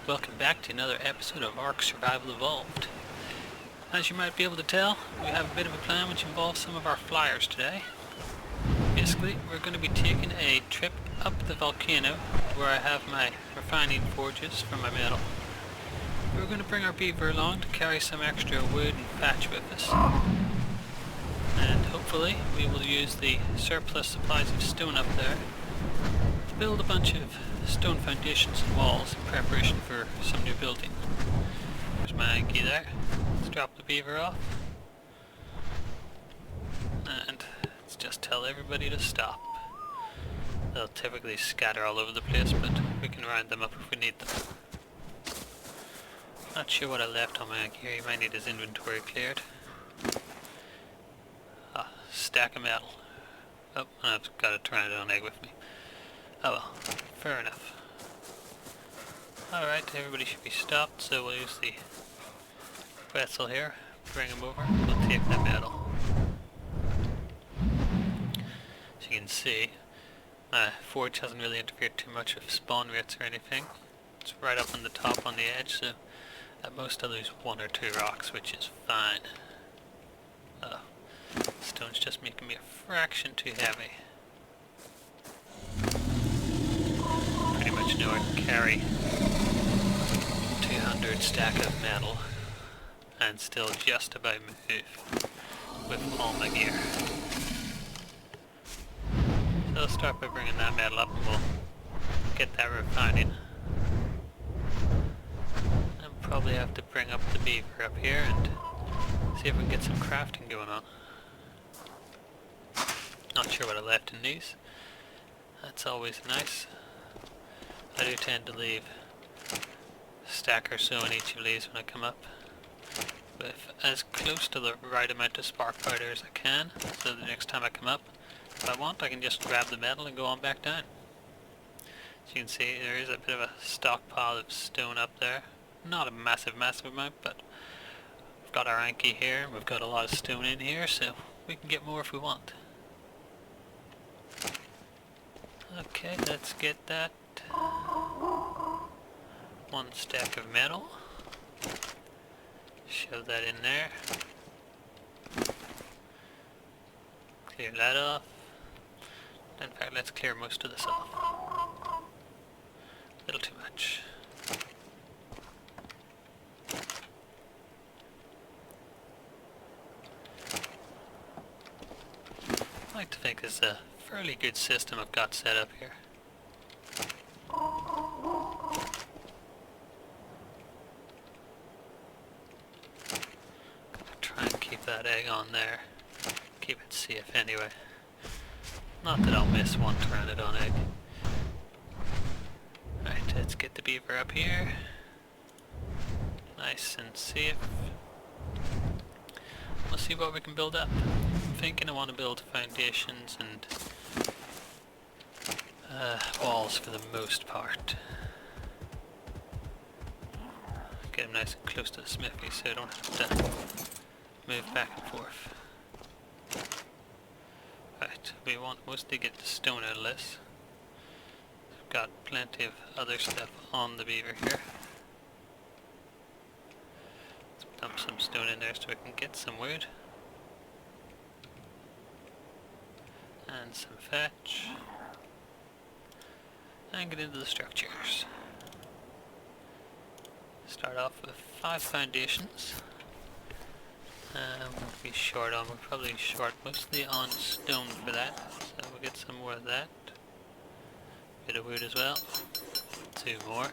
Welcome back to another episode of ARK Survival Evolved. As you might be able to tell, we have a bit of a plan which involves some of our flyers today. Basically, we're going to be taking a trip up the volcano where I have my refining forges for my metal. We're going to bring our beaver along to carry some extra wood and thatch with us. And hopefully we will use the surplus supplies of stone up there to build a bunch of stone foundations and walls in preparation for some new building. There's my Anki there. Let's drop the beaver off. And let's just tell everybody to stop. They'll typically scatter all over the place, but we can round them up if we need them. Not sure what I left on my Anki here. He might need his inventory cleared. Ah, stack of metal. Oh, I've got a pteranodon egg with me. Oh well, fair enough. Alright, everybody should be stopped, so we'll use the vessel here, bring him over, we'll take the metal. As you can see, my forge hasn't really interfered too much with spawn rates or anything. It's right up on the top on the edge, so at most I lose one or two rocks, which is fine. Oh, stone's just making me a fraction too heavy. Pretty much know I can carry 200 stack of metal and still just about move with all my gear. So I'll start by bringing that metal up and we'll get that refining. I'll probably have to bring up the beaver up here and see if we can get some crafting going on. Not sure what I left in these. That's always nice. I do tend to leave a stack or so in each of these when I come up, with as close to the right amount of spark powder as I can, so the next time I come up, if I want, I can just grab the metal and go on back down. As you can see, there is a bit of a stockpile of stone up there. Not a massive amount, but we've got our Anki here, and we've got a lot of stone in here, so we can get more if we want. Okay, let's get that. One stack of metal. Shove that in there. Clear that off. In fact, let's clear most of this off. A little too much. I like to think it's a fairly good system I've got set up here. That egg on there. Keep it safe anyway. Not that I'll miss one pteranodon egg. Right, let's get the beaver up here. Nice and safe. We'll see what we can build up. I'm thinking I want to build foundations and walls for the most part. Get them nice and close to the smithy so I don't have to move back and forth. Right, we want mostly get the stone out of this. We've got plenty of other stuff on the beaver here. Let's dump some stone in there so we can get some wood. And some thatch. And get into the structures. Start off with 5 foundations. We'll be short on, we're probably short mostly on stone for that, so we'll get some more of that. Bit of wood as well. 2 more.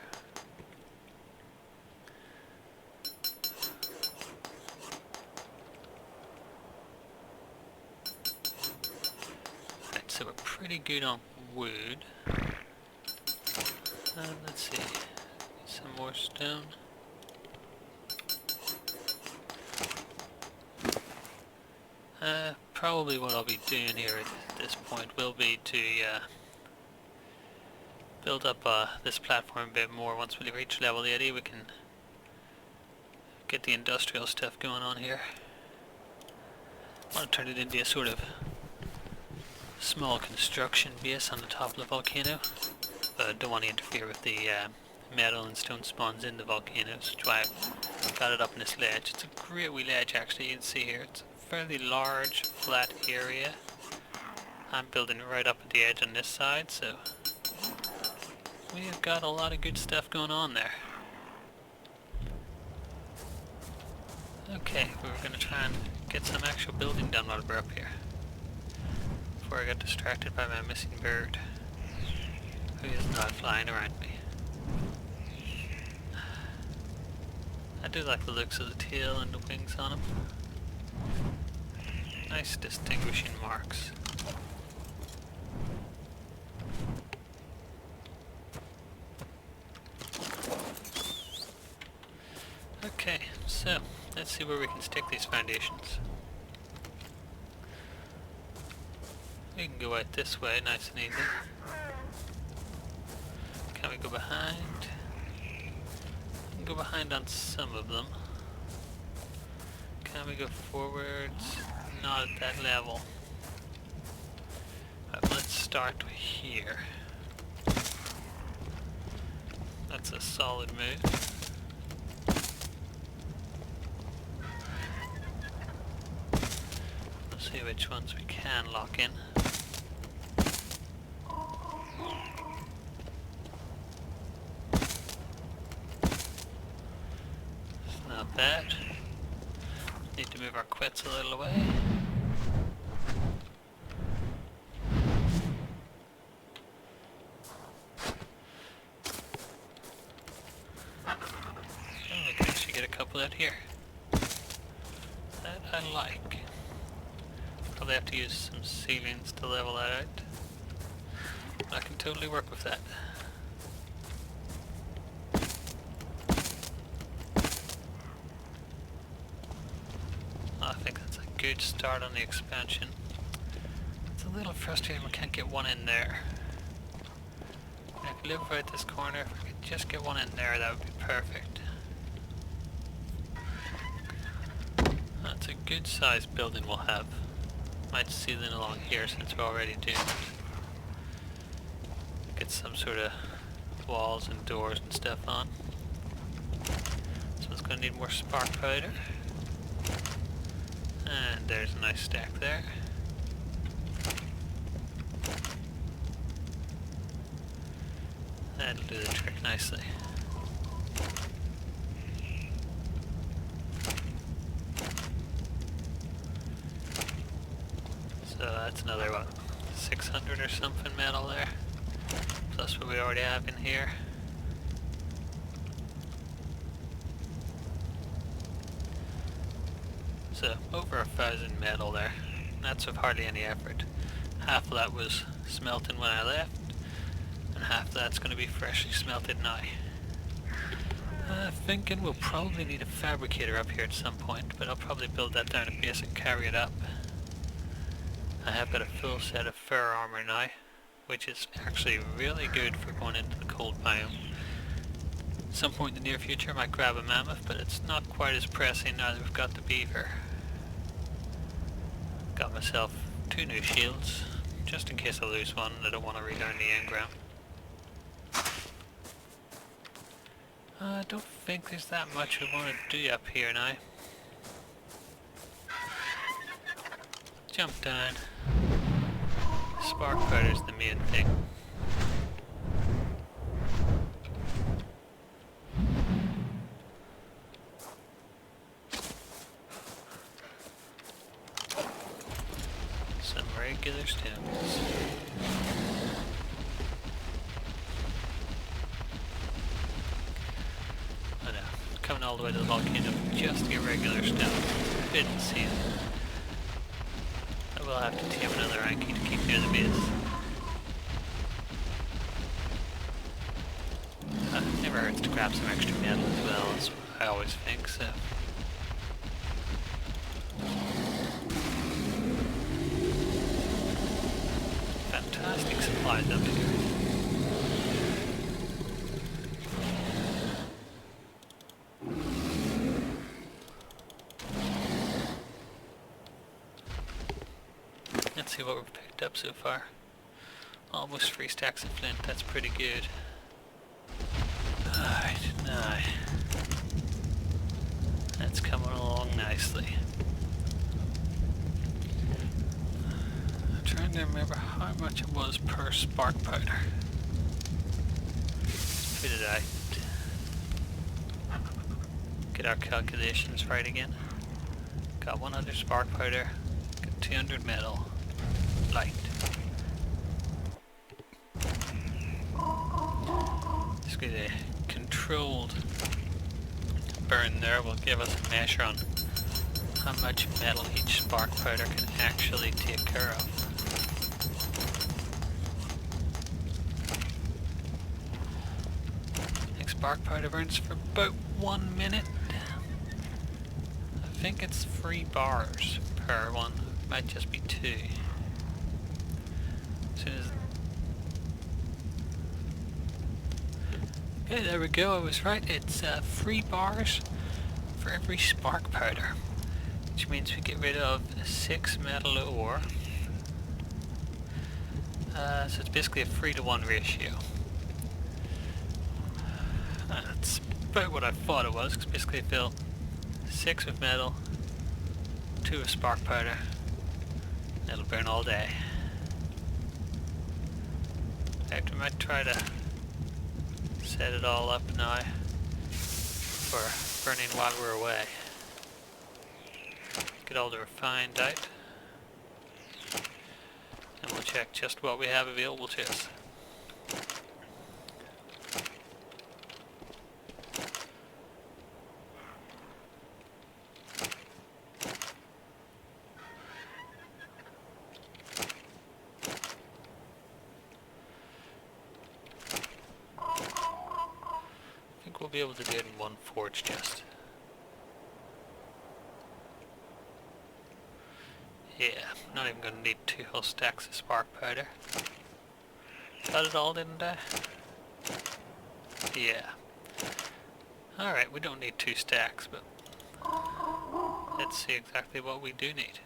Right, so we're pretty good on wood. Let's see, some more stone. Probably what I'll be doing here at this point will be to build up this platform a bit more. Once we reach level 80 we can get the industrial stuff going on here. I want to turn it into a sort of small construction base on the top of the volcano, but I don't want to interfere with the metal and stone spawns in the volcanoes, which is why I've got it up in this ledge. It's a great wee ledge actually, you can see here. It's a fairly large, flat area. I'm building it right up at the edge on this side, so we have got a lot of good stuff going on there. Okay, we were going to try and get some actual building done while we're up here, before I got distracted by my missing bird, who is not flying around me. I do like the looks of the tail and the wings on him. Nice distinguishing marks. Okay, so let's see where we can stick these foundations. We can go out this way, nice and easy. Can we go behind? We can go behind on some of them. Can we go forwards? Not at that level. Right, let's start here. That's a solid move. See which ones we can lock in. It's not bad. Need to move our quits a little away. And we can actually get a couple out here. That I like. Probably have to use some ceilings to level that out. But I can totally work with that. I think that's a good start on the expansion. It's a little frustrating we can't get one in there. And if we live right this corner, if we could just get one in there, that would be perfect. That's a good sized building we'll have. Might ceiling along here since we're already doomed. Get some sort of walls and doors and stuff on. So it's going to need more spark powder. And there's a nice stack there. That'll do the trick nicely. So that's another, what, 600 or something metal there, plus what we already have in here. So over 1,000 metal there. That's with hardly any effort. Half of that was smelting when I left, and half of that's going to be freshly smelted now. Thinking we'll probably need a fabricator up here at some point, but I'll probably build that down a base and carry it up. I have got a full set of fur armor now, which is actually really good for going into the cold biome. At some point in the near future I might grab a mammoth, but it's not quite as pressing now that we've got the beaver. Got myself 2 new shields, just in case I lose one and I don't want to relearn the engram. I don't think there's that much we want to do up here now. Jump down. Spark powder's the main thing. Some regular stones. I know, coming all the way to the volcano just to get regular stones. Couldn't see it. I will have to tame another Anki to keep near the base. Never hurts to grab some extra metal as well, that's what I always think, so. Fantastic supplies up here. Let's see what we've picked up so far. Almost 3 stacks of flint, that's pretty good. to remember how much it was per spark powder. Let's put it out. Get our calculations right again. Got 100 spark powder, got 200 metal, light. Basically the controlled burn there will give us a measure on how much metal each spark powder can actually take care of. I think spark powder burns for about 1 minute. I think it's 3 bars per one, might just be 2. As soon as okay, there we go, I was right, it's 3 bars for every spark powder. Which means we get rid of 6 metal ore. So it's basically a 3-to-1 ratio. That's about what I thought it was, because basically I fill 6 with metal, 2 with spark powder. It'll burn all day. In fact, we might try to set it all up now for burning while we're away. Get all the refined out, and we'll check just what we have available to us. I think we'll be able to do it in 1 forge chest. Yeah, not even going to need 2 whole stacks of spark powder. Got it all, didn't I? Yeah. Alright, we don't need 2 stacks, but let's see exactly what we do need.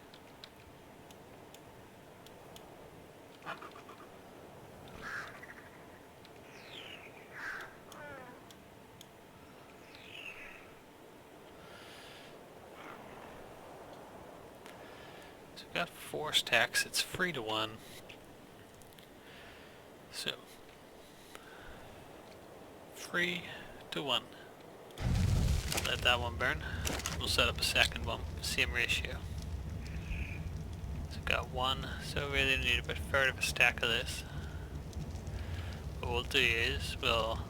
Got 4 stacks, it's 3-to-1. So 3-to-1. Let that one burn. We'll set up a second one, same ratio. So got 1, so we really need about 1/3 of a stack of this. What we'll do is we'll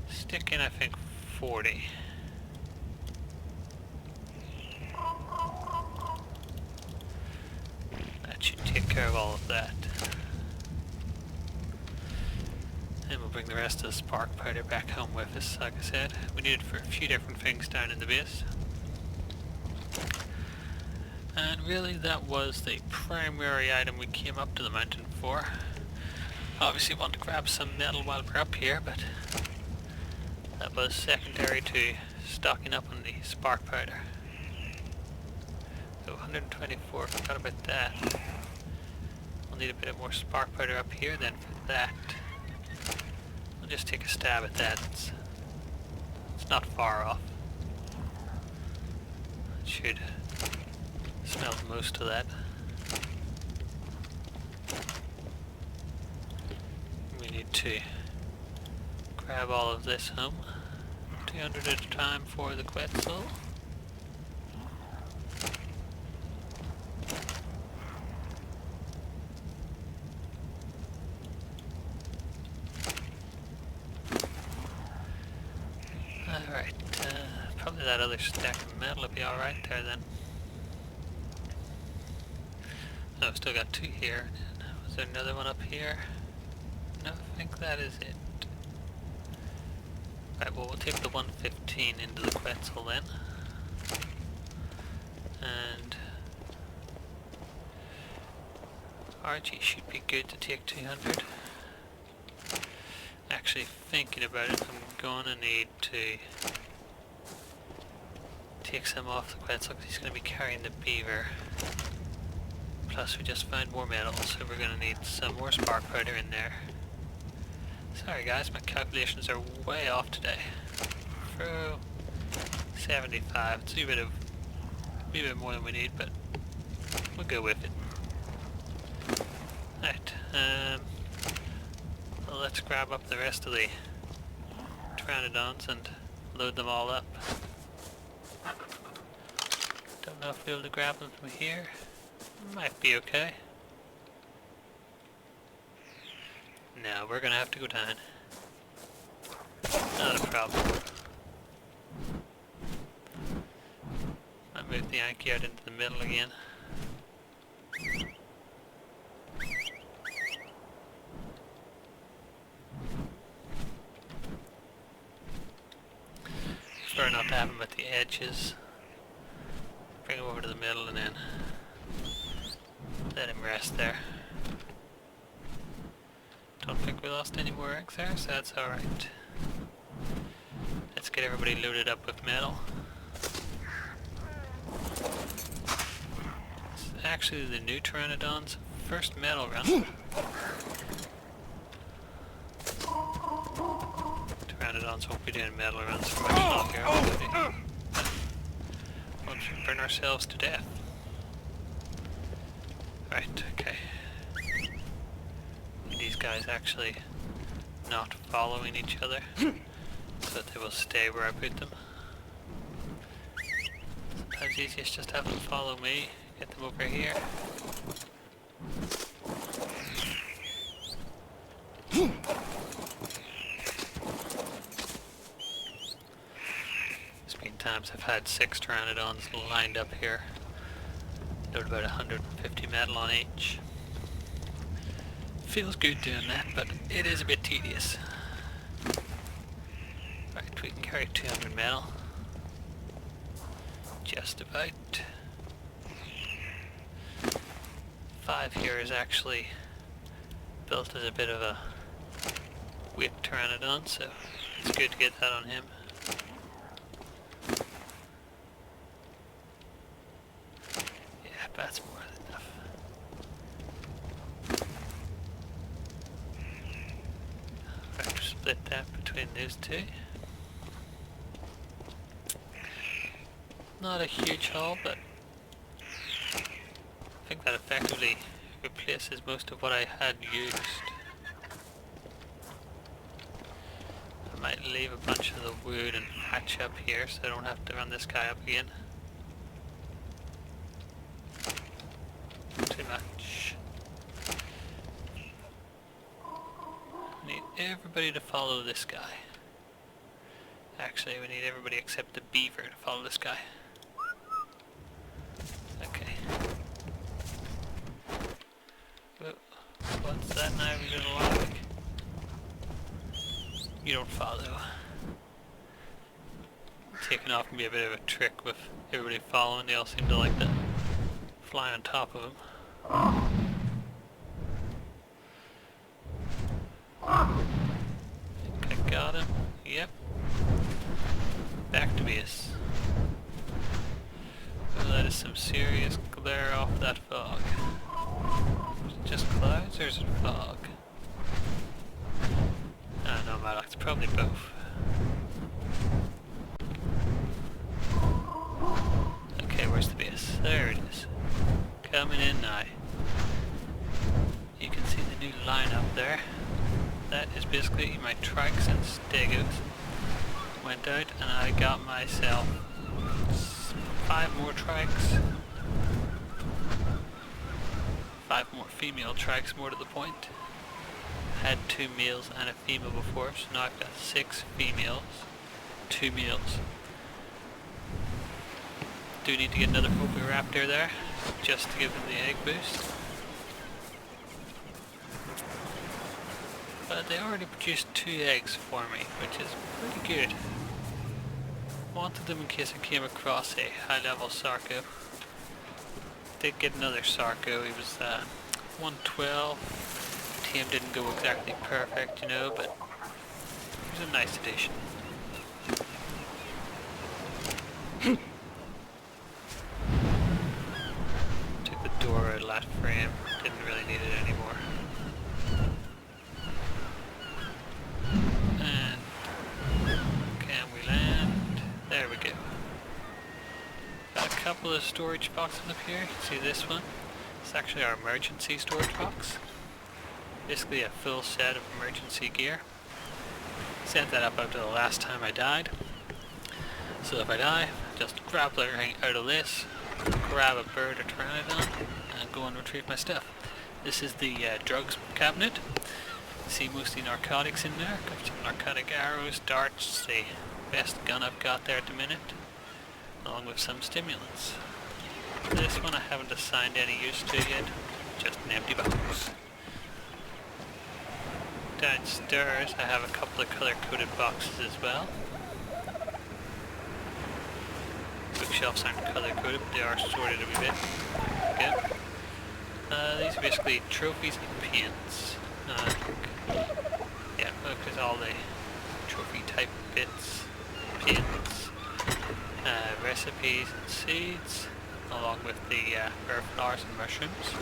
stick in, I think, 40. Should take care of all of that. And we'll bring the rest of the spark powder back home with us, like I said. We need it for a few different things down in the base. And really that was the primary item we came up to the mountain for. Obviously want to grab some metal while we're up here, but that was secondary to stocking up on the spark powder. So 124, forgot about that. We'll need a bit more spark powder up here then for that. We'll just take a stab at that. It's not far off. It should smell most of that. We need to grab all of this home. 200 at a time for the Quetzal. Alright, probably that other stack of metal will be alright there then. Oh, I've still got 2 here. Was there another one up here? No, I think that is it. Right, well we'll take the 115 into the Quetzal then. And RG should be good to take 200. Actually thinking about it, I'm gonna need to take some off the Quetzal because he's gonna be carrying the beaver. Plus we just found more metal, so we're gonna need some more spark powder in there. Sorry guys, my calculations are way off today. Throw 75, it's a bit more than we need, but we'll go with it. Right, well, let's grab up the rest of the Pteranodons and load them all up. Don't know if we'll be able to grab them from here. Might be okay. No, we're gonna have to go down. Not a problem. I'll move the Yankee out into the middle again. Prefer not to have them at the edges. Bring him over to the middle and then let him rest there. Don't think we lost any more eggs there, so that's alright. Let's get everybody loaded up with metal. It's actually the new Pteranodon's first metal run. Pteranodons won't be doing metal runs for much longer, obviously. Once we burn ourselves to death. Right, okay. These guys actually not following each other, so that they will stay where I put them. Sometimes easiest just have them follow me, get them over here. There's been times I've had 6 Pteranodons lined up here. Load about 150 metal on each. Feels good doing that, but it is a bit tedious. Right, we can carry 200 metal. Just about. 5 here is actually built as a bit of a whip Pteranodon, so it's good to get that on him. Yeah, that's more than enough. Right, split that between those two. Not a huge haul, but I think that effectively replaces most of what I had used. I might leave a bunch of the wood and hatch up here so I don't have to run this guy up again. Too much. I need everybody to follow this guy. Actually, we need everybody except the beaver to follow this guy. Okay. Whoa. What's that now, you little log? You don't follow. Taking off can be a bit of a trick with everybody following. They all seem to like to fly on top of him. Think I got him. Yep. Back to base. Well, that is some serious glare off that fog. Is it just clouds or is it fog? Ah, no matter, it's probably both. Okay, where's the base? There it is. Coming in now. You can see the new line up there. That is basically my trikes and stegos. Went out and I got myself 5 more trikes. 5 more female trikes, more to the point. Had 2 males and a female before, so now I've got 6 females, 2 males. Do need to get another Raptor there, just to give him the egg boost. But they already produced 2 eggs for me, which is pretty good. Wanted them in case I came across a high level Sarco. Did get another Sarco, he was 112. Team didn't go exactly perfect, you know, but it was a nice addition. Took the door out of that frame, didn't really need it anymore. And can we land? There we go. Got a couple of storage boxes up here. You can see this one. It's actually our emergency storage box. basically a full set of emergency gear. Set that up until the last time I died. So if I die, just grab everything out of this, grab a bird or pteranodon, and go and retrieve my stuff. This is the drugs cabinet. You see mostly narcotics in there. Got some narcotic arrows, darts, the best gun I've got there at the minute, along with some stimulants. This one I haven't assigned any use to yet, just an empty box. Downstairs I have a couple of color-coded boxes as well. Bookshelves aren't color-coded, but they are sorted a wee bit. Good. These are basically trophies and paints. Yeah, look at all the trophy type bits, paints, recipes and seeds, along with the herb flowers and mushrooms,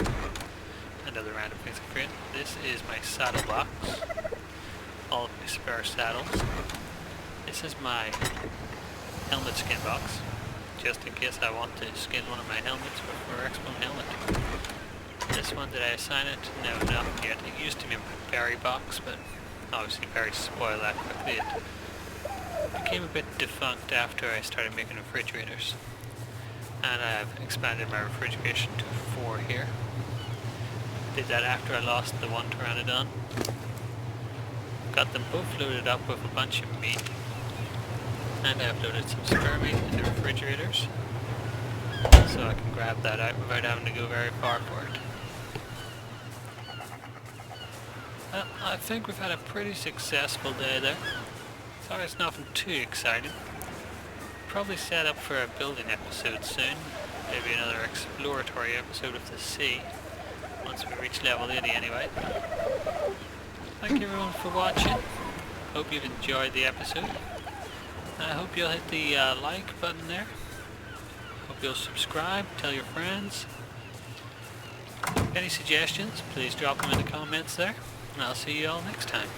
and other random things I create. This is my saddle box, all of my spare saddles. This is my helmet skin box, just in case I want to skin one of my helmets with a X1 helmet. This one, did I assign it? No, not yet. It used to be my berry box, but obviously berries spoil that quickly. It became a bit defunct after I started making refrigerators. And I've expanded my refrigeration to 4 here. Did that after I lost the one pteranodon. Got them both loaded up with a bunch of meat. And I've loaded some spare meat in the refrigerators, so I can grab that out without having to go very far for it. Well, I think we've had a pretty successful day there. Sorry it's nothing too exciting. Probably set up for a building episode soon. Maybe another exploratory episode of the sea. Once we reach level 80 anyway. Thank you everyone for watching. Hope you've enjoyed the episode. I hope you'll hit the like button there. Hope you'll subscribe, tell your friends. Any suggestions, please drop them in the comments there. And I'll see you all next time.